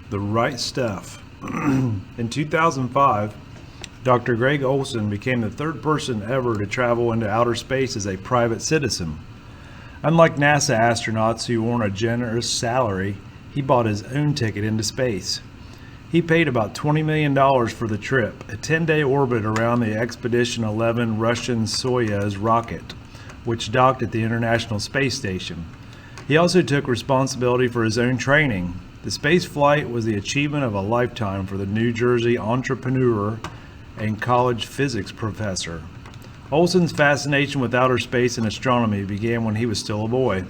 The right stuff. In 2005, Dr. Greg Olson became the third person ever to travel into outer space as a private citizen. Unlike NASA astronauts who earn a generous salary, he bought his own ticket into space. He paid about $20 million for the trip, a 10-day orbit around the Expedition 11 Russian Soyuz rocket, which docked at the International Space Station. He also took responsibility for his own training. The space flight was the achievement of a lifetime for the New Jersey entrepreneur and college physics professor. Olson's fascination with outer space and astronomy began when he was still a boy.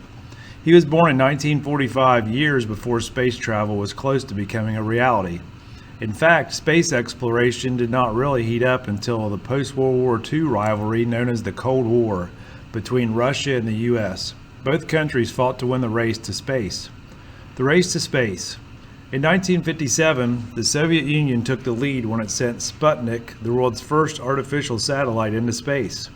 He was born in 1945, years before space travel was close to becoming a reality. In fact, space exploration did not really heat up until the post-World War II rivalry known as the Cold War between Russia and the U.S. Both countries fought to win the race to space. The race to space. In 1957, the Soviet Union took the lead when it sent Sputnik, the world's first artificial satellite, into space.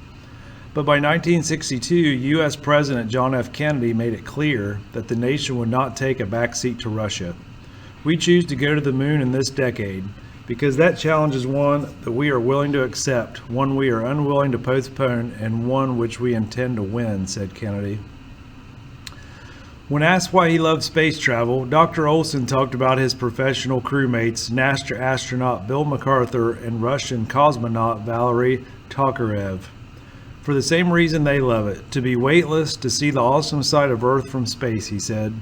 But by 1962, U.S. President John F. Kennedy made it clear that the nation would not take a backseat to Russia. We choose to go to the moon in this decade because that challenge is one that we are willing to accept, one we are unwilling to postpone, and one which we intend to win, said Kennedy. When asked why he loved space travel, Dr. Olson talked about his professional crewmates, NASA astronaut Bill MacArthur and Russian cosmonaut Valery Tokarev. For the same reason they love it, to be weightless, to see the awesome sight of Earth from space, he said.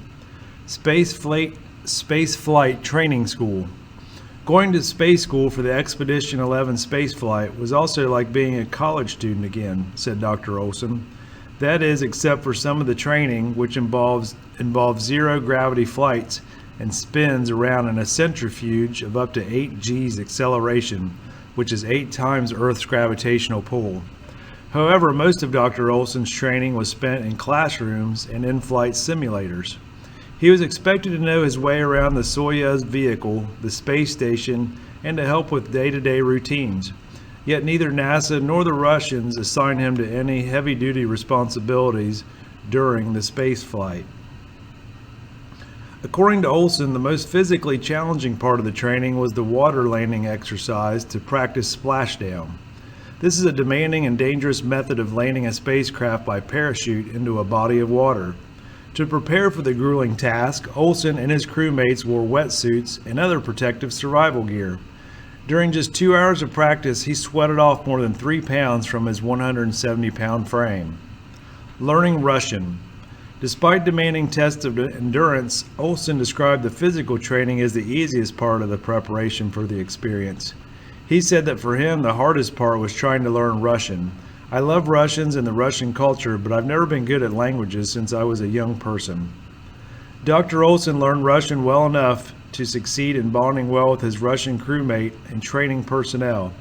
Space Flight Training School. Going to space school for the Expedition 11 spaceflight was also like being a college student again, said Dr. Olson. That is, except for some of the training, which involves zero-gravity flights and spins around in a centrifuge of up to 8 G's acceleration, which is 8 times Earth's gravitational pull. However, most of Dr. Olson's training was spent in classrooms and in-flight simulators. He was expected to know his way around the Soyuz vehicle, the space station, and to help with day-to-day routines. Yet neither NASA nor the Russians assigned him to any heavy-duty responsibilities during the space flight. According to Olson, the most physically challenging part of the training was the water landing exercise to practice splashdown. This is a demanding and dangerous method of landing a spacecraft by parachute into a body of water. To prepare for the grueling task, Olson and his crewmates wore wetsuits and other protective survival gear. During just 2 hours of practice, he sweated off more than 3 pounds from his 170-pound frame. Learning Russian. Despite demanding tests of endurance, Olson described the physical training as the easiest part of the preparation for the experience. He said that for him, the hardest part was trying to learn Russian. I love Russians and the Russian culture, but I've never been good at languages since I was a young person. Dr. Olson learned Russian well enough to succeed in bonding well with his Russian crewmate and training personnel.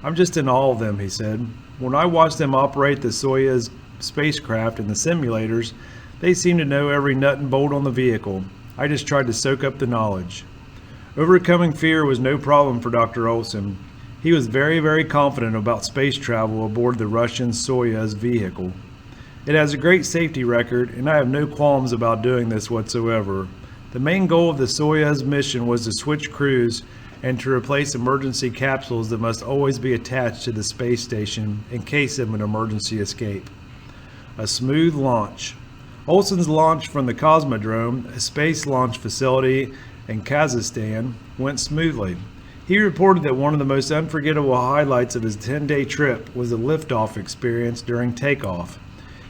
I'm just in awe of them, he said. When I watched them operate the Soyuz spacecraft in the simulators, they seemed to know every nut and bolt on the vehicle. I just tried to soak up the knowledge. Overcoming fear was no problem for Dr. Olson. He was very, very confident about space travel aboard the Russian Soyuz vehicle. It has a great safety record, and I have no qualms about doing this whatsoever. The main goal of the Soyuz mission was to switch crews and to replace emergency capsules that must always be attached to the space station in case of an emergency escape. A smooth launch. Olson's launch from the Cosmodrome, a space launch facility in Kazakhstan, went smoothly. He reported that one of the most unforgettable highlights of his 10-day trip was the liftoff experience during takeoff.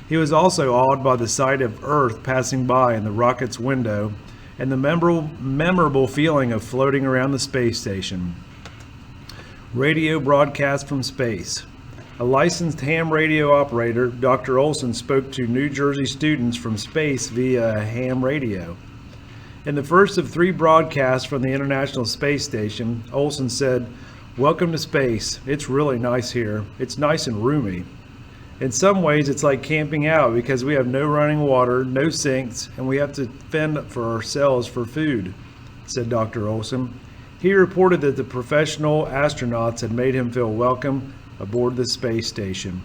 He was also awed by the sight of Earth passing by in the rocket's window and the memorable feeling of floating around the space station. Radio broadcast from space. A licensed ham radio operator, Dr. Olson spoke to New Jersey students from space via a ham radio. In the first of 3 broadcasts from the International Space Station, Olson said, "Welcome to space. It's really nice here. It's nice and roomy. In some ways, it's like camping out because we have no running water, no sinks, and we have to fend for ourselves for food," said Dr. Olson. He reported that the professional astronauts had made him feel welcome aboard the space station.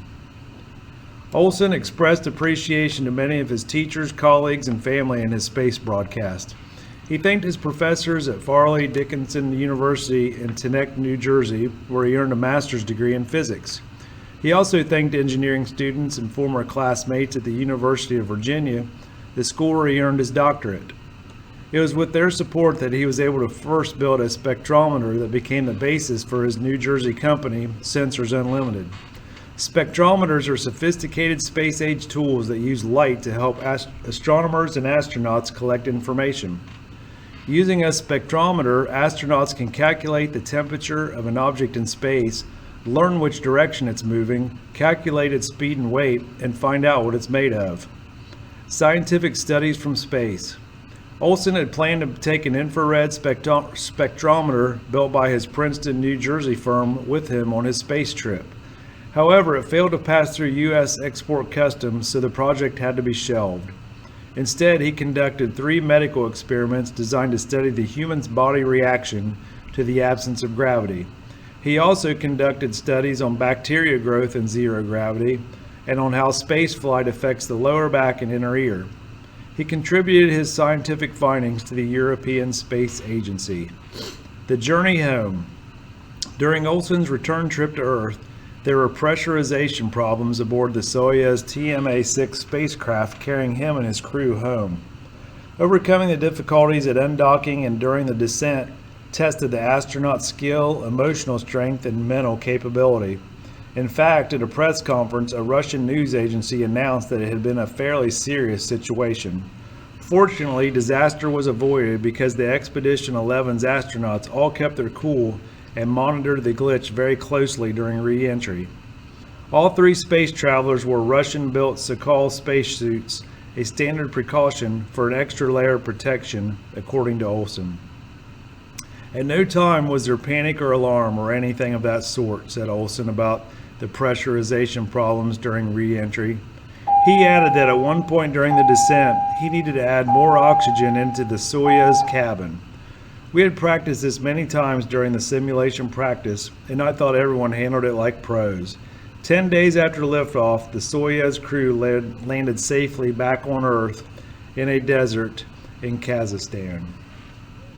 Olson expressed appreciation to many of his teachers, colleagues, and family in his space broadcast. He thanked his professors at Farley Dickinson University in Teaneck, New Jersey, where he earned a master's degree in physics. He also thanked engineering students and former classmates at the University of Virginia, the school where he earned his doctorate. It was with their support that he was able to first build a spectrometer that became the basis for his New Jersey company, Sensors Unlimited. Spectrometers are sophisticated space-age tools that use light to help astronomers and astronauts collect information. Using a spectrometer, astronauts can calculate the temperature of an object in space, learn which direction it's moving, calculate its speed and weight, and find out what it's made of. Scientific studies from space. Olson had planned to take an infrared spectrometer built by his Princeton, New Jersey firm with him on his space trip. However, it failed to pass through U.S. export customs, so the project had to be shelved. Instead, he conducted 3 medical experiments designed to study the human's body reaction to the absence of gravity. He also conducted studies on bacteria growth in zero gravity and on how spaceflight affects the lower back and inner ear. He contributed his scientific findings to the European Space Agency. The journey home. During Olson's return trip to Earth, there were pressurization problems aboard the Soyuz TMA-6 spacecraft carrying him and his crew home. Overcoming the difficulties at undocking and during the descent tested the astronaut's skill, emotional strength, and mental capability. In fact, at a press conference, a Russian news agency announced that it had been a fairly serious situation. Fortunately, disaster was avoided because the Expedition 11's astronauts all kept their cool and monitored the glitch very closely during re-entry. All 3 space travelers wore Russian-built Sokol spacesuits, a standard precaution for an extra layer of protection, according to Olson. At no time was there panic or alarm or anything of that sort, said Olson about the pressurization problems during re-entry. He added that at one point during the descent, he needed to add more oxygen into the Soyuz cabin. We had practiced this many times during the simulation practice, and I thought everyone handled it like pros. 10 days after liftoff, the Soyuz crew landed safely back on Earth in a desert in Kazakhstan.